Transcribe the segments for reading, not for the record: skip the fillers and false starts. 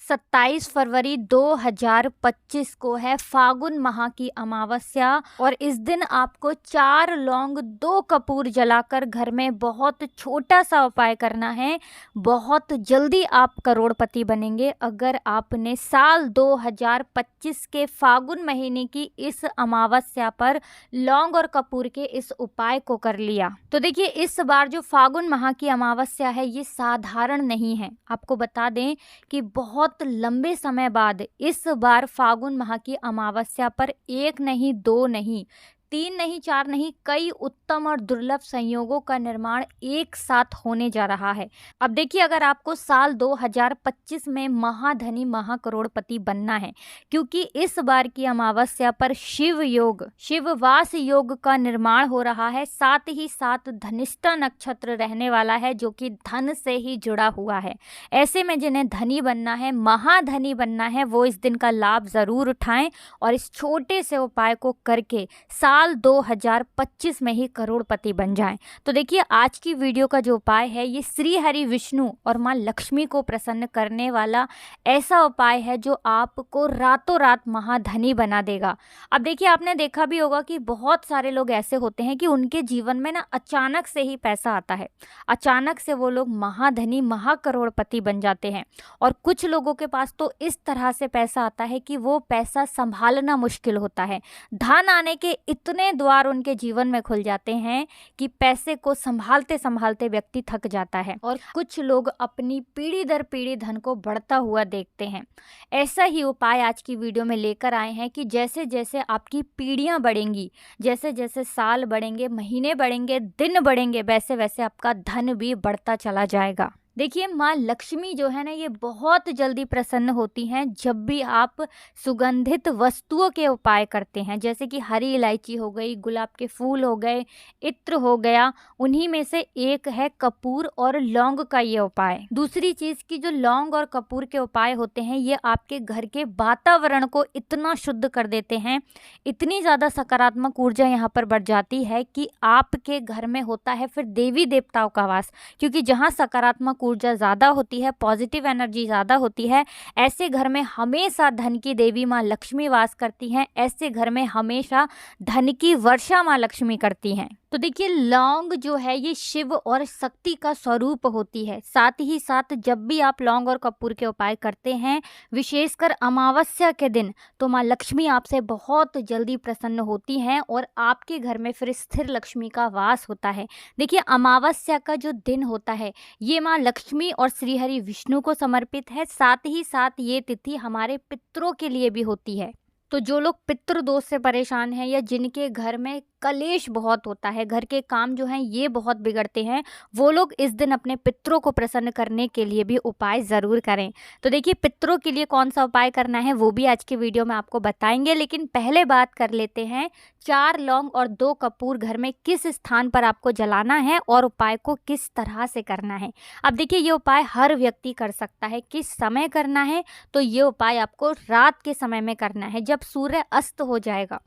27 फरवरी 2025 को है फागुन माह की अमावस्या और इस दिन आपको 4 लौंग 2 कपूर जलाकर घर में बहुत छोटा सा उपाय करना है। बहुत जल्दी आप करोड़पति बनेंगे अगर आपने साल 2025 के फागुन महीने की इस अमावस्या पर लौंग और कपूर के इस उपाय को कर लिया। तो देखिए, इस बार जो फागुन माह की अमावस्या है ये साधारण नहीं है। आपको बता दें कि बहुत लंबे समय बाद इस बार फागुन माह की अमावस्या पर 1 नहीं 2 नहीं 3 नहीं 4 नहीं कई उत्तम और दुर्लभ संयोगों का निर्माण एक साथ होने जा रहा है। अब देखिए, अगर आपको साल 2025 में महाधनी महाकरोड़पति बनना है, क्योंकि इस बार की अमावस्या पर शिव योग शिववास योग का निर्माण हो रहा है, साथ ही साथ धनिष्ठा नक्षत्र रहने वाला है जो कि धन से ही जुड़ा हुआ है। ऐसे में जिन्हें धनी बनना है, महाधनी बनना है, वो इस दिन का लाभ जरूर उठाएं और इस छोटे से उपाय को करके साल 2025 में ही करोड़पति बन जाएं। तो देखिए, आज की वीडियो का जो उपाय है ये श्री हरि विष्णु और मां लक्ष्मी को प्रसन्न करने वाला ऐसा उपाय है जो आपको रातों रात महाधनी बना देगा। अब देखिए, आपने देखा भी होगा कि बहुत सारे लोग ऐसे होते हैं कि उनके जीवन में ना अचानक से ही पैसा आता है, अचानक से वो लोग महाधनी महाकरोड़पति बन जाते हैं। और कुछ लोगों के पास तो इस तरह से पैसा आता है कि वो पैसा संभालना मुश्किल होता है। धन आने के इतने द्वार उनके जीवन में खुल जाते हैं कि पैसे को संभालते संभालते व्यक्ति थक जाता है और कुछ लोग अपनी पीढ़ी दर पीढ़ी धन को बढ़ता हुआ देखते हैं। ऐसा ही उपाय आज की वीडियो में लेकर आए हैं कि जैसे जैसे आपकी पीढ़ियां बढ़ेंगी, जैसे जैसे साल बढ़ेंगे, महीने बढ़ेंगे, दिन बढ़ेंगे, वैसे वैसे आपका धन भी बढ़ता चला जाएगा। देखिए, माँ लक्ष्मी जो है ना ये बहुत जल्दी प्रसन्न होती हैं जब भी आप सुगंधित वस्तुओं के उपाय करते हैं, जैसे कि हरी इलायची हो गई, गुलाब के फूल हो गए, इत्र हो गया। उन्हीं में से एक है कपूर और लौंग का ये उपाय। दूसरी चीज़ की जो लौंग और कपूर के उपाय होते हैं ये आपके घर के वातावरण को इतना शुद्ध कर देते हैं, इतनी ज़्यादा सकारात्मक ऊर्जा यहाँ पर बढ़ जाती है कि आपके घर में होता है फिर देवी देवताओं का वास। क्योंकि जहाँ सकारात्मक ऊर्जा ज़्यादा होती है, पॉजिटिव एनर्जी ज़्यादा होती है, ऐसे घर में हमेशा धन की देवी माँ लक्ष्मी वास करती हैं। ऐसे घर में हमेशा धन की वर्षा माँ लक्ष्मी करती हैं। तो देखिए, लौंग जो है ये शिव और शक्ति का स्वरूप होती है। साथ ही साथ जब भी आप लौंग और कपूर के उपाय करते हैं, विशेषकर अमावस्या के दिन, तो माँ लक्ष्मी आपसे बहुत जल्दी प्रसन्न होती हैं और आपके घर में फिर स्थिर लक्ष्मी का वास होता है। देखिए, अमावस्या का जो दिन होता है ये माँ लक्ष्मी और श्री हरि विष्णु को समर्पित है। साथ ही साथ ये तिथि हमारे पितरों के लिए भी होती है। तो जो लोग पितृ दोष से परेशान हैं या जिनके घर में कलेश बहुत होता है, घर के काम जो हैं ये बहुत बिगड़ते हैं, वो लोग इस दिन अपने पितरों को प्रसन्न करने के लिए भी उपाय ज़रूर करें। तो देखिए, पितरों के लिए कौन सा उपाय करना है वो भी आज के वीडियो में आपको बताएंगे, लेकिन पहले बात कर लेते हैं 4 लौंग और 2 कपूर घर में किस स्थान पर आपको जलाना है और उपाय को किस तरह से करना है। अब देखिए, ये उपाय हर व्यक्ति कर सकता है। किस समय करना है, तो ये उपाय आपको रात के समय में करना है, जब सूर्य अस्त हो जाएगा,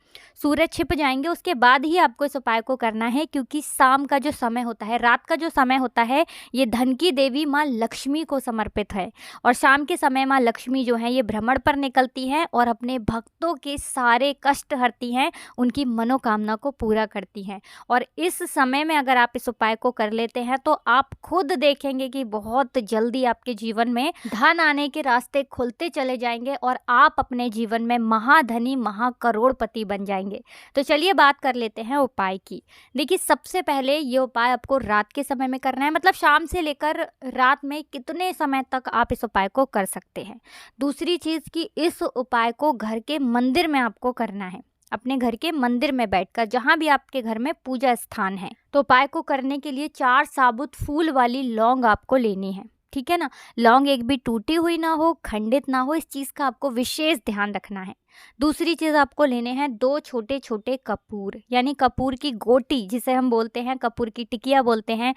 सूर्य छिप जाएंगे, उसके बाद ही आपको इस उपाय को करना है। क्योंकि शाम का जो समय होता है, रात का जो समय होता है, ये धन की देवी माँ लक्ष्मी को समर्पित है और शाम के समय माँ लक्ष्मी जो है ये भ्रमण पर निकलती हैं और अपने भक्तों के सारे कष्ट हरती हैं, उनकी मनोकामना को पूरा करती हैं। और इस समय में अगर आप इस उपाय को कर लेते हैं तो आप खुद देखेंगे कि बहुत जल्दी आपके जीवन में धन आने के रास्ते खुलते चले जाएंगे और आप अपने जीवन में महाधनी महाकरोड़पति बन जाएंगे। तो चलिए बात कर लेते हैं उपाय की। देखिए, सबसे पहले ये उपाय आपको रात के समय में करना है, मतलब शाम से लेकर रात में कितने समय तक आप इस उपाय को कर सकते हैं। दूसरी चीज़ कि इस उपाय को घर के मंदिर में आपको करना है, अपने घर के मंदिर में बैठकर, जहाँ भी आपके घर में पूजा स्थान है। तो उपाय को करने के लिए 4 साबुत फूल वाली लौंग आपको लेनी है, ठीक है ना। लौंग एक भी टूटी हुई ना हो, खंडित ना हो, इस चीज़ का आपको विशेष ध्यान रखना है। दूसरी चीज़ आपको लेने हैं 2 छोटे छोटे कपूर, यानी कपूर की गोटी जिसे हम बोलते हैं, कपूर की टिकिया बोलते हैं।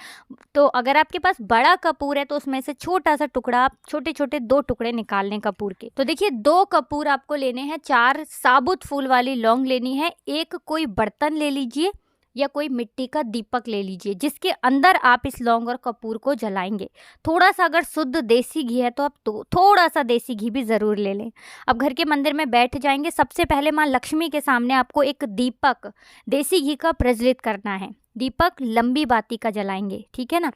तो अगर आपके पास बड़ा कपूर है तो उसमें से छोटा सा टुकड़ा, आप छोटे छोटे 2 टुकड़े निकाल लें कपूर के। तो देखिए, 2 कपूर आपको लेने हैं, 4 साबुत फूल वाली लौंग लेनी है, एक कोई बर्तन ले लीजिए या कोई मिट्टी का दीपक ले लीजिए जिसके अंदर आप इस लौंग और कपूर को जलाएंगे। थोड़ा सा अगर शुद्ध देसी घी है तो आप थोड़ा सा देसी घी भी ज़रूर ले लें। अब घर के मंदिर में बैठ जाएंगे, सबसे पहले माँ लक्ष्मी के सामने आपको एक दीपक देसी घी का प्रज्वलित करना है। दीपक लंबी बाती का जलाएंगे, ठीक है ना।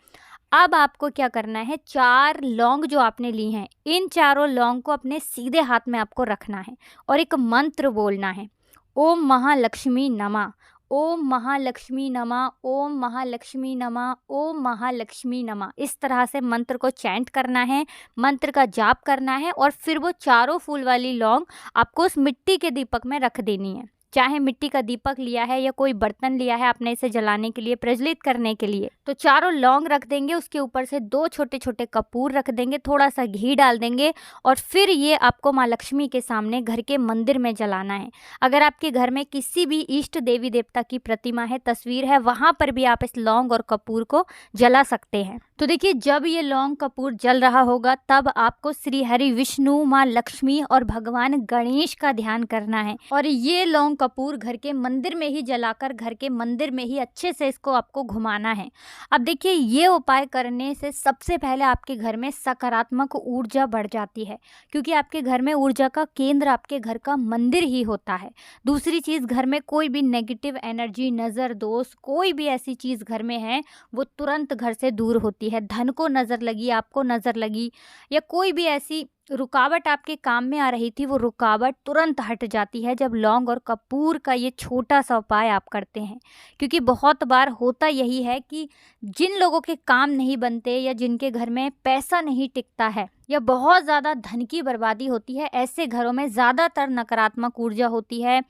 अब आपको क्या करना है, 4 लौंग जो आपने ली हैं, इन चारों लौंग को अपने सीधे हाथ में आपको रखना है और एक मंत्र बोलना है, ओम महालक्ष्मी नमः, ओम महालक्ष्मी नमः, ओम महालक्ष्मी नमः, ओम महालक्ष्मी नमः। इस तरह से मंत्र को चैंट करना है, मंत्र का जाप करना है और फिर वो चारों फूल वाली लौंग आपको उस मिट्टी के दीपक में रख देनी है। चाहे मिट्टी का दीपक लिया है या कोई बर्तन लिया है आपने इसे जलाने के लिए, प्रज्वलित करने के लिए, तो चारों लौंग रख देंगे, उसके ऊपर से 2 छोटे छोटे कपूर रख देंगे, थोड़ा सा घी डाल देंगे और फिर ये आपको माँ लक्ष्मी के सामने घर के मंदिर में जलाना है। अगर आपके घर में किसी भी इष्ट देवी देवता की प्रतिमा है, तस्वीर है, वहाँ पर भी आप इस लौंग और कपूर को जला सकते हैं। तो देखिए, जब ये लौंग कपूर जल रहा होगा तब आपको श्री हरि विष्णु, माँ लक्ष्मी और भगवान गणेश का ध्यान करना है और ये लौंग कपूर घर के मंदिर में ही जलाकर घर के मंदिर में ही अच्छे से इसको आपको घुमाना है। अब देखिए, ये उपाय करने से सबसे पहले आपके घर में सकारात्मक ऊर्जा बढ़ जाती है, क्योंकि आपके घर में ऊर्जा का केंद्र आपके घर का मंदिर ही होता है। दूसरी चीज़, घर में कोई भी नेगेटिव एनर्जी, नज़र दोष, कोई भी ऐसी चीज़ घर में है वो तुरंत घर से दूर होती है। धन को नज़र लगी, आपको नज़र लगी, या कोई भी ऐसी रुकावट आपके काम में आ रही थी, वो रुकावट तुरंत हट जाती है जब लौंग और कपूर का ये छोटा सा उपाय आप करते हैं। क्योंकि बहुत बार होता यही है कि जिन लोगों के काम नहीं बनते या जिनके घर में पैसा नहीं टिकता है या बहुत ज़्यादा धन की बर्बादी होती है, ऐसे घरों में ज़्यादातर नकारात्मक ऊर्जा होती है,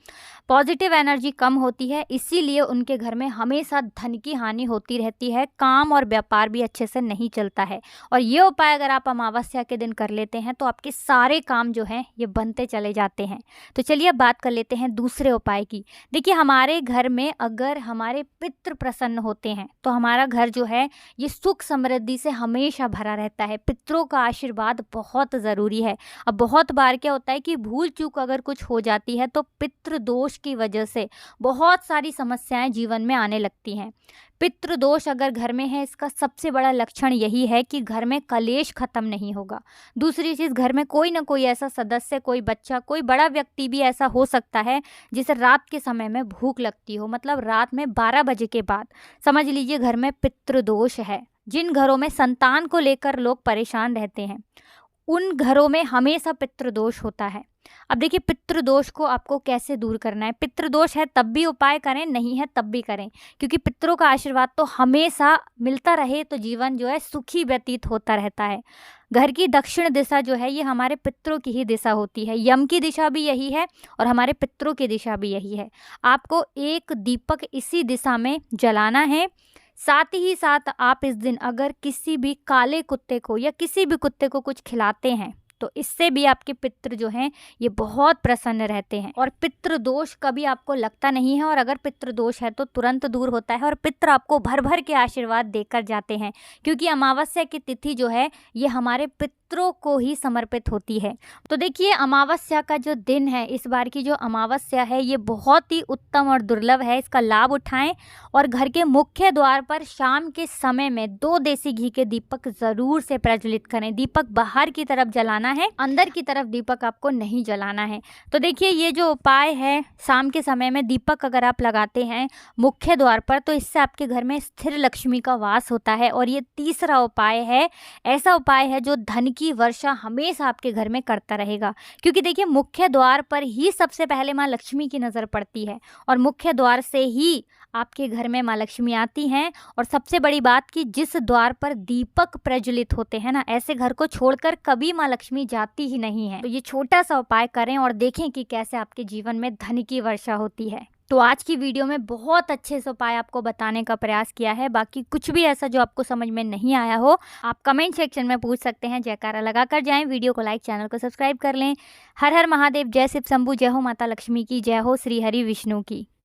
पॉजिटिव एनर्जी कम होती है, इसीलिए उनके घर में हमेशा धन की हानि होती रहती है, काम और व्यापार भी अच्छे से नहीं चलता है। और ये उपाय अगर आप अमावस्या के दिन कर लेते हैं तो आपके सारे काम जो हैं ये बनते चले जाते हैं। तो चलिए अब बात कर लेते हैं दूसरे उपाय की। देखिए, हमारे घर में अगर हमारे पितृ प्रसन्न होते हैं तो हमारा घर जो है ये सुख समृद्धि से हमेशा भरा रहता है। पितरों का आशीर्वाद बहुत ज़रूरी है। अब बहुत बार क्या होता है कि भूल चूक अगर कुछ हो जाती है तो पितृ दोष की वजह से बहुत सारी समस्याएं जीवन में आने लगती हैं। पितृ दोष अगर घर में है, इसका सबसे बड़ा लक्षण यही है कि घर में कलेश खत्म नहीं होगा। दूसरी चीज़, घर में कोई ना कोई ऐसा सदस्य, कोई बच्चा, कोई बड़ा व्यक्ति भी ऐसा हो सकता है जिसे रात के समय में भूख लगती हो, मतलब रात में 12 बजे के बाद, समझ लीजिए घर में पितृ दोष है। जिन घरों में संतान को लेकर लोग परेशान रहते हैं उन घरों में हमेशा पितृदोष होता है। अब देखिए, पितृदोष को आपको कैसे दूर करना है। पितृदोष है तब भी उपाय करें, नहीं है तब भी करें, क्योंकि पितरों का आशीर्वाद तो हमेशा मिलता रहे तो जीवन जो है सुखी व्यतीत होता रहता है। घर की दक्षिण दिशा जो है ये हमारे पितरों की ही दिशा होती है, यम की दिशा भी यही है और हमारे पितरों की दिशा भी यही है। आपको एक दीपक इसी दिशा में जलाना है। साथ ही साथ आप इस दिन अगर किसी भी काले कुत्ते को या किसी भी कुत्ते को कुछ खिलाते हैं तो इससे भी आपके पितृ जो हैं ये बहुत प्रसन्न रहते हैं और पितृ दोष कभी आपको लगता नहीं है। और अगर पितृ दोष है तो तुरंत दूर होता है और पितृ आपको भर भर के आशीर्वाद देकर जाते हैं, क्योंकि अमावस्या की तिथि जो है ये हमारे पितरों को ही समर्पित होती है। तो देखिए, अमावस्या का जो दिन है, इस बार की जो अमावस्या है ये बहुत ही उत्तम और दुर्लभ है। इसका लाभ उठाएं और घर के मुख्य द्वार पर शाम के समय में 2 देसी घी के दीपक जरूर से प्रज्वलित करें। दीपक बाहर की तरफ जलाना है, अंदर की तरफ दीपक आपको नहीं जलाना है। तो देखिए, ये जो उपाय है, शाम के समय में दीपक अगर आप लगाते हैं मुख्य द्वार पर तो इससे आपके घर में स्थिर लक्ष्मी का वास होता है। और ये तीसरा उपाय है, ऐसा उपाय है जो धन की वर्षा हमेशा आपके घर में करता रहेगा, क्योंकि देखिए मुख्य द्वार पर ही सबसे पहले माँ लक्ष्मी की नज़र पड़ती है और मुख्य द्वार से ही आपके घर में माँ लक्ष्मी आती हैं। और सबसे बड़ी बात कि जिस द्वार पर दीपक प्रज्वलित होते हैं ना, ऐसे घर को छोड़कर कभी माँ लक्ष्मी जाती ही नहीं है। तो ये छोटा सा उपाय करें और देखें कि कैसे आपके जीवन में धन की वर्षा होती है। तो आज की वीडियो में बहुत अच्छे से उपाय आपको बताने का प्रयास किया है। बाकी कुछ भी ऐसा जो आपको समझ में नहीं आया हो आप कमेंट सेक्शन में पूछ सकते हैं। जयकारा लगा कर जाएं, वीडियो को लाइक, चैनल को सब्सक्राइब कर लें। हर हर महादेव, जय शिव शंभू, जय हो माता लक्ष्मी की, जय हो श्री हरि विष्णु की।